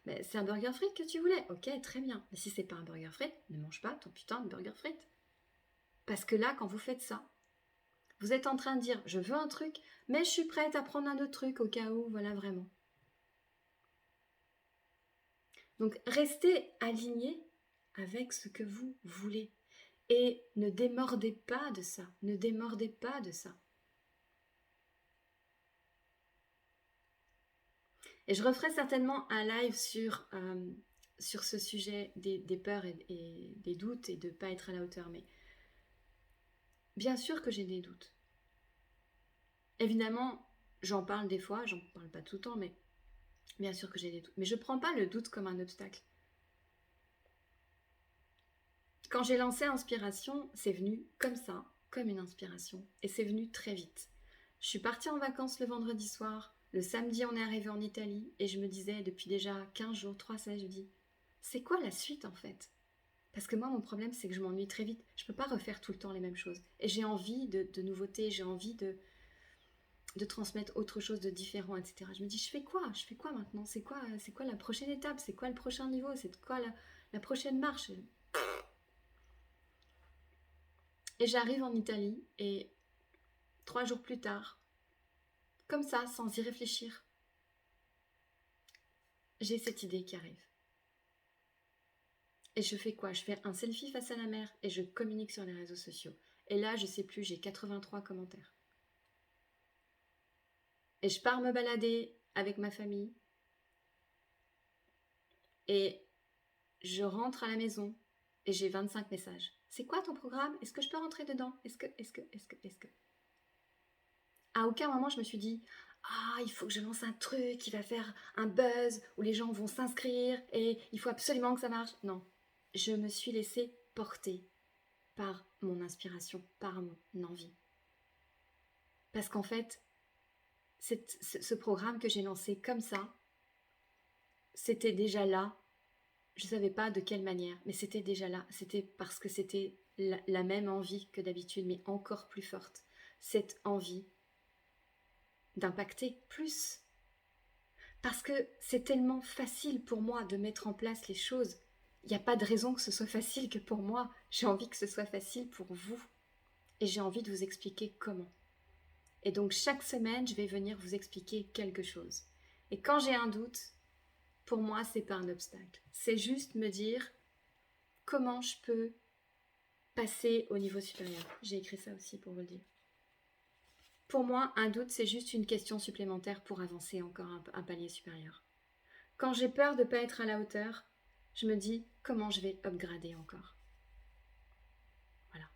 [SPEAKER 1] Mais c'est un burger frites que tu voulais. Ok, très bien. Mais si c'est pas un burger frites, ne mange pas ton putain de burger frites. Parce que là, quand vous faites ça, vous êtes en train de dire, je veux un truc, mais je suis prête à prendre un autre truc au cas où, voilà vraiment. Donc, restez aligné avec ce que vous voulez. Et ne démordez pas de ça. Ne démordez pas de ça. Et je referai certainement un live sur ce sujet des peurs et des doutes et de ne pas être à la hauteur. Mais bien sûr que j'ai des doutes. Évidemment, j'en parle des fois, j'en parle pas tout le temps, mais bien sûr que j'ai des doutes. Mais je ne prends pas le doute comme un obstacle. Quand j'ai lancé Inspiration, c'est venu comme ça, comme une inspiration. Et c'est venu très vite. Je suis partie en vacances le vendredi soir. Le samedi, on est arrivé en Italie. Et je me disais, depuis déjà 15 jours, 3 semaines, je me dis, c'est quoi la suite en fait? Parce que moi, mon problème, c'est que je m'ennuie très vite. Je ne peux pas refaire tout le temps les mêmes choses. Et j'ai envie de nouveautés, j'ai envie de transmettre autre chose de différent, etc. Je me dis, je fais quoi maintenant? C'est quoi la prochaine étape? C'est quoi le prochain niveau? C'est quoi la prochaine marche? Et j'arrive en Italie et 3 jours plus tard, comme ça, sans y réfléchir, j'ai cette idée qui arrive. Et je fais quoi? Je fais un selfie face à la mer et je communique sur les réseaux sociaux. Et là, je sais plus, j'ai 83 commentaires. Et je pars me balader avec ma famille. Et je rentre à la maison et j'ai 25 messages. C'est quoi ton programme? Est-ce que je peux rentrer dedans? Est-ce que À aucun moment je me suis dit ah, il faut que je lance un truc qui va faire un buzz où les gens vont s'inscrire et il faut absolument que ça marche. Non, je me suis laissée porter par mon inspiration, par mon envie. Parce qu'en fait, ce programme que j'ai lancé comme ça, c'était déjà là. Je ne savais pas de quelle manière, mais c'était déjà là. C'était parce que c'était la même envie que d'habitude, mais encore plus forte. Cette envie d'impacter plus. Parce que c'est tellement facile pour moi de mettre en place les choses. Il n'y a pas de raison que ce soit facile que pour moi. J'ai envie que ce soit facile pour vous. Et j'ai envie de vous expliquer comment. Et donc chaque semaine, je vais venir vous expliquer quelque chose. Et quand j'ai un doute, pour moi, c'est pas un obstacle. C'est juste me dire comment je peux passer au niveau supérieur. J'ai écrit ça aussi pour vous le dire. Pour moi, un doute, c'est juste une question supplémentaire pour avancer encore un palier supérieur. Quand j'ai peur de ne pas être à la hauteur, je me dis comment je vais upgrader encore. Voilà.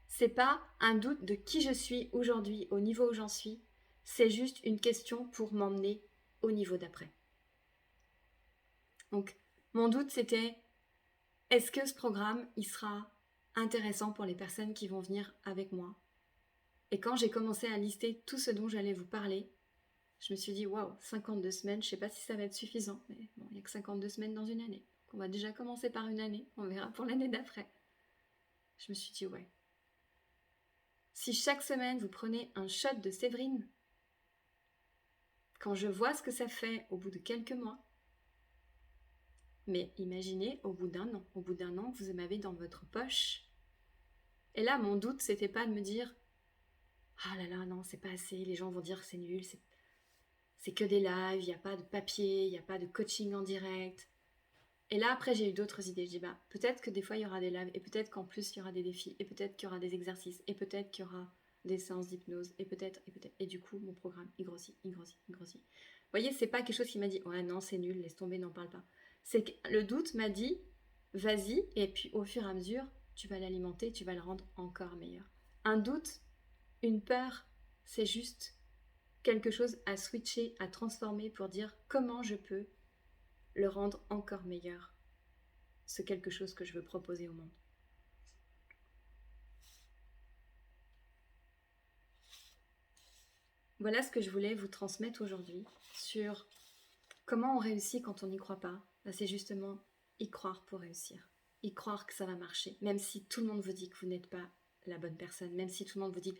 [SPEAKER 1] C'est pas un doute de qui je suis aujourd'hui, au niveau où j'en suis. C'est juste une question pour m'emmener au niveau d'après. Donc, mon doute, c'était est-ce que ce programme, il sera intéressant pour les personnes qui vont venir avec moi? Et quand j'ai commencé à lister tout ce dont j'allais vous parler, je me suis dit, waouh, 52 semaines, je ne sais pas si ça va être suffisant, mais bon, il n'y a que 52 semaines dans une année. Donc on va déjà commencer par une année, on verra pour l'année d'après. Je me suis dit, ouais. Si chaque semaine vous prenez un shot de Séverine, quand je vois ce que ça fait au bout de quelques mois, mais imaginez au bout d'un an, vous m'avez dans votre poche. Et là, mon doute, c'était pas de me dire, ah là là, non, c'est pas assez, les gens vont dire c'est nul, c'est que des lives, il n'y a pas de papier, il n'y a pas de coaching en direct. Et là, après, j'ai eu d'autres idées. Je dis, peut-être que des fois, il y aura des lives, et peut-être qu'en plus, il y aura des défis, et peut-être qu'il y aura des exercices, et peut-être qu'il y aura des séances d'hypnose, et peut-être. Et du coup, mon programme, il grossit. Vous voyez, c'est pas quelque chose qui m'a dit, ouais, non, c'est nul, laisse tomber, n'en parle pas. C'est que le doute m'a dit, vas-y, et puis au fur et à mesure, tu vas l'alimenter, tu vas le rendre encore meilleur. Un doute, une peur, c'est juste quelque chose à switcher, à transformer pour dire comment je peux le rendre encore meilleur, ce quelque chose que je veux proposer au monde. Voilà ce que je voulais vous transmettre aujourd'hui sur comment on réussit quand on n'y croit pas. C'est justement y croire pour réussir. Y croire que ça va marcher. Même si tout le monde vous dit que vous n'êtes pas la bonne personne. Même si tout le monde vous dit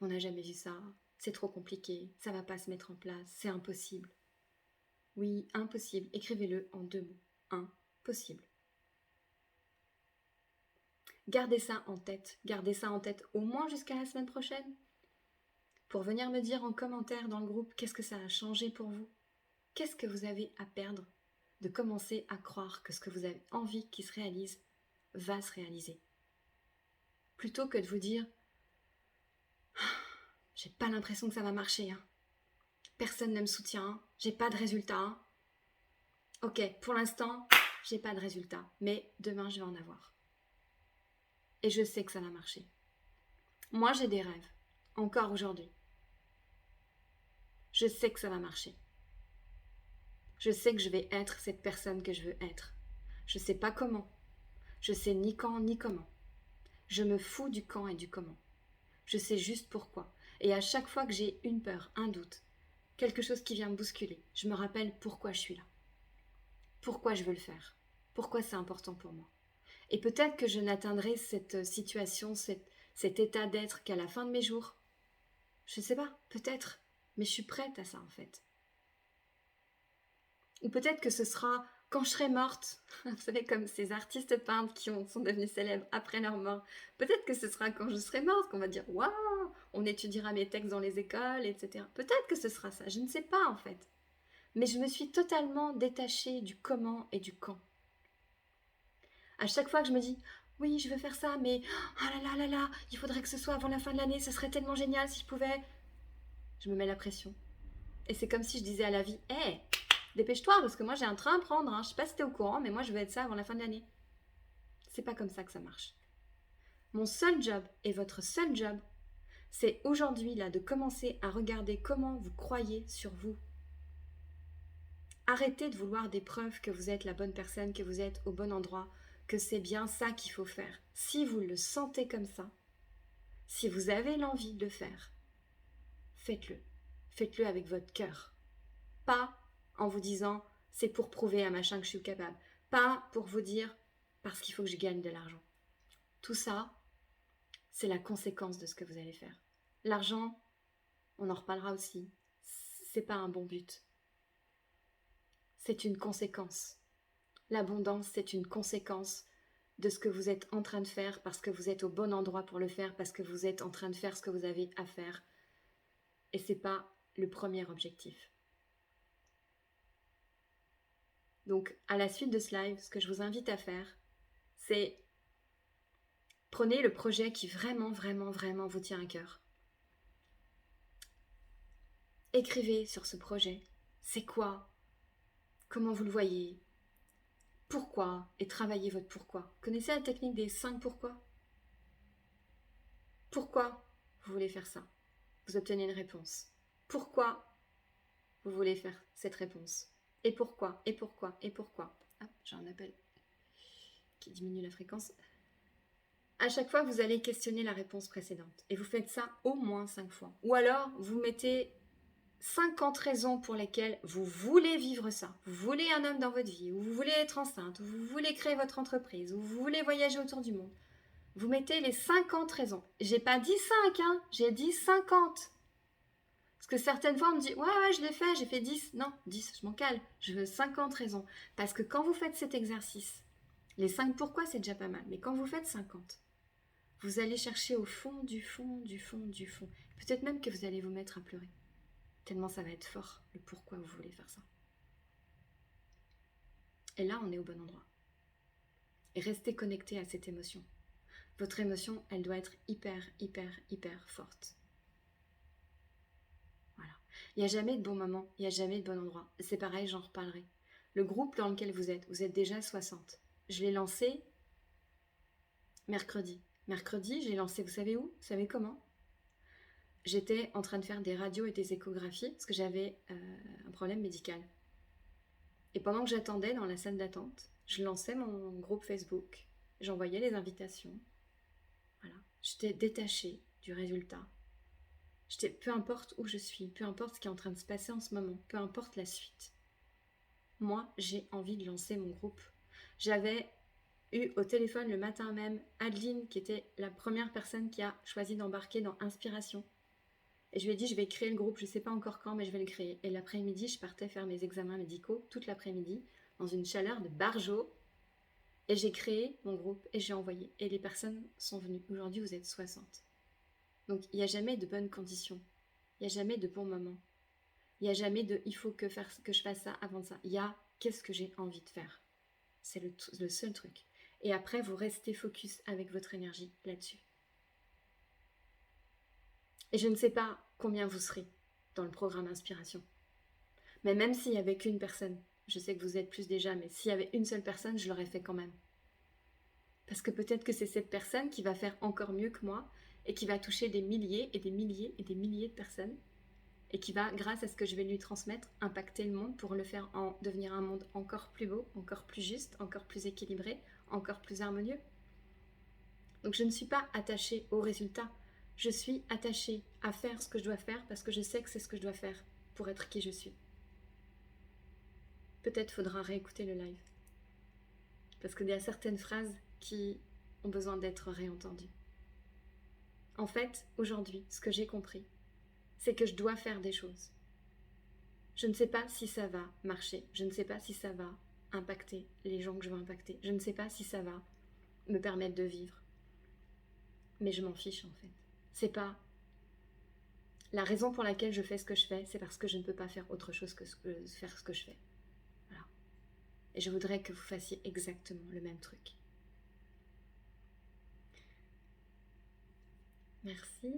[SPEAKER 1] on n'a jamais vu ça, c'est trop compliqué, ça va pas se mettre en place, c'est impossible. Oui, impossible. Écrivez-le en 2 mots. Impossible. Gardez ça en tête. Gardez ça en tête au moins jusqu'à la semaine prochaine. Pour venir me dire en commentaire dans le groupe qu'est-ce que ça a changé pour vous. Qu'est-ce que vous avez à perdre de commencer à croire que ce que vous avez envie qu'il se réalise va se réaliser. Plutôt que de vous dire « j'ai pas l'impression que ça va marcher, hein. Personne ne me soutient, j'ai pas de résultat. Ok, pour l'instant, j'ai pas de résultat, mais demain je vais en avoir. Et je sais que ça va marcher. Moi j'ai des rêves, encore aujourd'hui. Je sais que ça va marcher. Je sais que je vais être cette personne que je veux être. Je sais pas comment. Je sais ni quand ni comment. Je me fous du quand et du comment. Je sais juste pourquoi. Et à chaque fois que j'ai une peur, un doute, quelque chose qui vient me bousculer, je me rappelle pourquoi je suis là. Pourquoi je veux le faire. Pourquoi c'est important pour moi. Et peut-être que je n'atteindrai cette situation, cet état d'être qu'à la fin de mes jours. Je ne sais pas, peut-être. Mais je suis prête à ça en fait. Ou peut-être que ce sera quand je serai morte. Vous savez, comme ces artistes peintres qui sont devenus célèbres après leur mort. Peut-être que ce sera quand je serai morte qu'on va dire « Waouh, on étudiera mes textes dans les écoles, etc. » Peut-être que ce sera ça, je ne sais pas en fait. Mais je me suis totalement détachée du comment et du quand. À chaque fois que je me dis « Oui, je veux faire ça, mais oh là là là là, il faudrait que ce soit avant la fin de l'année, ce serait tellement génial si je pouvais. » Je me mets la pression. Et c'est comme si je disais à la vie « Hé, dépêche-toi, parce que moi j'ai un train à prendre, hein. Je sais pas si t'es au courant, mais moi je veux être ça avant la fin de l'année. » C'est pas comme ça que ça marche. Mon seul job, et votre seul job, c'est aujourd'hui là de commencer à regarder comment vous croyez sur vous. Arrêtez de vouloir des preuves que vous êtes la bonne personne, que vous êtes au bon endroit, que c'est bien ça qu'il faut faire. Si vous le sentez comme ça, si vous avez l'envie de le faire, faites-le. Faites-le avec votre cœur. Pas en vous disant c'est pour prouver à machin que je suis capable. Pas pour vous dire parce qu'il faut que je gagne de l'argent. Tout ça, c'est la conséquence de ce que vous allez faire. L'argent, on en reparlera aussi, c'est pas un bon but. C'est une conséquence. L'abondance, c'est une conséquence de ce que vous êtes en train de faire parce que vous êtes au bon endroit pour le faire, parce que vous êtes en train de faire ce que vous avez à faire. Et c'est pas le premier objectif. Donc, à la suite de ce live, ce que je vous invite à faire, c'est prenez le projet qui vraiment, vraiment, vraiment vous tient à cœur. Écrivez sur ce projet. C'est quoi? Comment vous le voyez? Pourquoi? Et travaillez votre pourquoi. Connaissez la technique des 5 pourquoi? Pourquoi vous voulez faire ça? Vous obtenez une réponse. Pourquoi vous voulez faire cette réponse? Et pourquoi? Et pourquoi? Et pourquoi? Ah, j'ai un appel qui diminue la fréquence. À chaque fois, vous allez questionner la réponse précédente. Et vous faites ça au moins 5 fois. Ou alors, vous mettez 50 raisons pour lesquelles vous voulez vivre ça. Vous voulez un homme dans votre vie, ou vous voulez être enceinte, ou vous voulez créer votre entreprise, ou vous voulez voyager autour du monde. Vous mettez les 50 raisons. J'ai pas dit 5, hein, j'ai dit 50. Parce que certaines fois, on me dit « Ouais, je l'ai fait, j'ai fait 10. » Non, 10, je m'en cale. Je veux 50 raisons. Parce que quand vous faites cet exercice, les 5 pourquoi, c'est déjà pas mal. Mais quand vous faites 50, vous allez chercher au fond du fond, du fond, du fond. Peut-être même que vous allez vous mettre à pleurer. Tellement ça va être fort, le pourquoi vous voulez faire ça. Et là, on est au bon endroit. Et restez connecté à cette émotion. Votre émotion, elle doit être hyper, hyper, hyper forte. Voilà. Il n'y a jamais de bon moment, il n'y a jamais de bon endroit. C'est pareil, j'en reparlerai. Le groupe dans lequel vous êtes déjà 60. Je l'ai lancé mercredi. Mercredi, je l'ai lancé, vous savez où? Vous savez comment? J'étais en train de faire des radios et des échographies parce que j'avais un problème médical. Et pendant que j'attendais dans la salle d'attente, je lançais mon groupe Facebook, j'envoyais les invitations. Voilà. J'étais détachée du résultat. Peu importe où je suis, peu importe ce qui est en train de se passer en ce moment, peu importe la suite. Moi, j'ai envie de lancer mon groupe. J'avais eu au téléphone le matin même Adeline, qui était la première personne qui a choisi d'embarquer dans Inspiration. Et je lui ai dit, je vais créer le groupe, je ne sais pas encore quand, mais je vais le créer. Et l'après-midi, je partais faire mes examens médicaux, toute l'après-midi, dans une chaleur de barjo. Et j'ai créé mon groupe et j'ai envoyé. Et les personnes sont venues. Aujourd'hui, vous êtes 60. Donc, il n'y a jamais de bonnes conditions. Il n'y a jamais de bons moments. Il n'y a jamais de il faut que je fasse ça avant ça. Il y a qu'est-ce que j'ai envie de faire. C'est le seul truc. Et après, vous restez focus avec votre énergie là-dessus. Et je ne sais pas combien vous serez dans le programme Inspiration. Mais même s'il n'y avait qu'une personne, je sais que vous êtes plus déjà, mais s'il y avait une seule personne, je l'aurais fait quand même. Parce que peut-être que c'est cette personne qui va faire encore mieux que moi et qui va toucher des milliers et des milliers et des milliers de personnes et qui va, grâce à ce que je vais lui transmettre, impacter le monde pour le faire devenir un monde encore plus beau, encore plus juste, encore plus équilibré, encore plus harmonieux. Donc je ne suis pas attachée au résultat. Je suis attachée à faire ce que je dois faire parce que je sais que c'est ce que je dois faire pour être qui je suis. Peut-être faudra réécouter le live. Parce qu'il y a certaines phrases qui ont besoin d'être réentendues. En fait, aujourd'hui, ce que j'ai compris, c'est que je dois faire des choses. Je ne sais pas si ça va marcher. Je ne sais pas si ça va impacter les gens que je veux impacter. Je ne sais pas si ça va me permettre de vivre. Mais je m'en fiche en fait. C'est pas... La raison pour laquelle je fais ce que je fais, c'est parce que je ne peux pas faire autre chose que faire ce que je fais. Voilà. Et je voudrais que vous fassiez exactement le même truc. Merci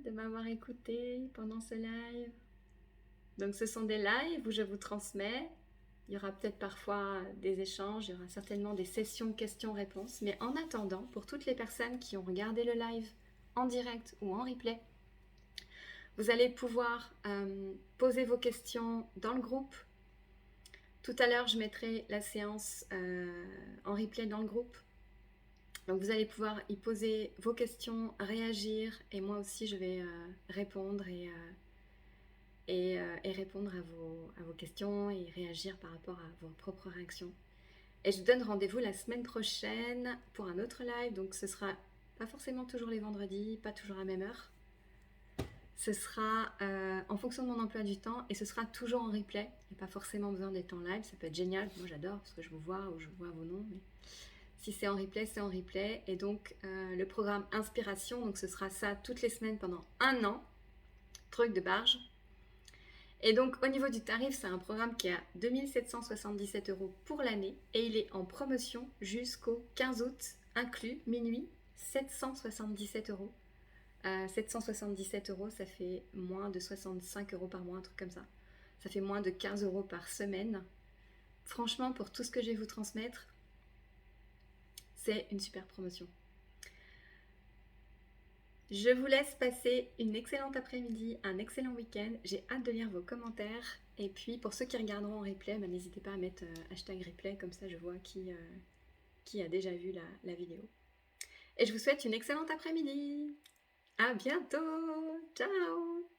[SPEAKER 1] de m'avoir écouté pendant ce live. Donc ce sont des lives où je vous transmets. Il y aura peut-être parfois des échanges, il y aura certainement des sessions questions-réponses. Mais en attendant, pour toutes les personnes qui ont regardé le live en direct ou en replay, vous allez pouvoir poser vos questions dans le groupe. Tout à l'heure, je mettrai la séance en replay dans le groupe. Donc vous allez pouvoir y poser vos questions, réagir, et moi aussi je vais répondre et répondre à vos questions et réagir par rapport à vos propres réactions. Et je vous donne rendez-vous la semaine prochaine pour un autre live, donc ce sera pas forcément toujours les vendredis, pas toujours à la même heure. Ce sera en fonction de mon emploi du temps et ce sera toujours en replay. Il n'y a pas forcément besoin d'être en live, ça peut être génial, moi j'adore parce que je vous vois ou je vois vos noms. Mais si c'est en replay, c'est en replay. Et donc le programme Inspiration, donc ce sera ça toutes les semaines pendant 1 an, truc de barge. Et donc au niveau du tarif, c'est un programme qui est à 2777 € pour l'année et il est en promotion jusqu'au 15 août, inclus minuit, 777 €. 777 €, ça fait moins de 65 € par mois, un truc comme ça. Ça fait moins de 15 € par semaine. Franchement, pour tout ce que je vais vous transmettre, c'est une super promotion. Je vous laisse passer une excellente après-midi, un excellent week-end. J'ai hâte de lire vos commentaires. Et puis, pour ceux qui regarderont en replay, n'hésitez pas à mettre hashtag replay, comme ça je vois qui a déjà vu la vidéo. Et je vous souhaite une excellente après-midi. À bientôt. Ciao.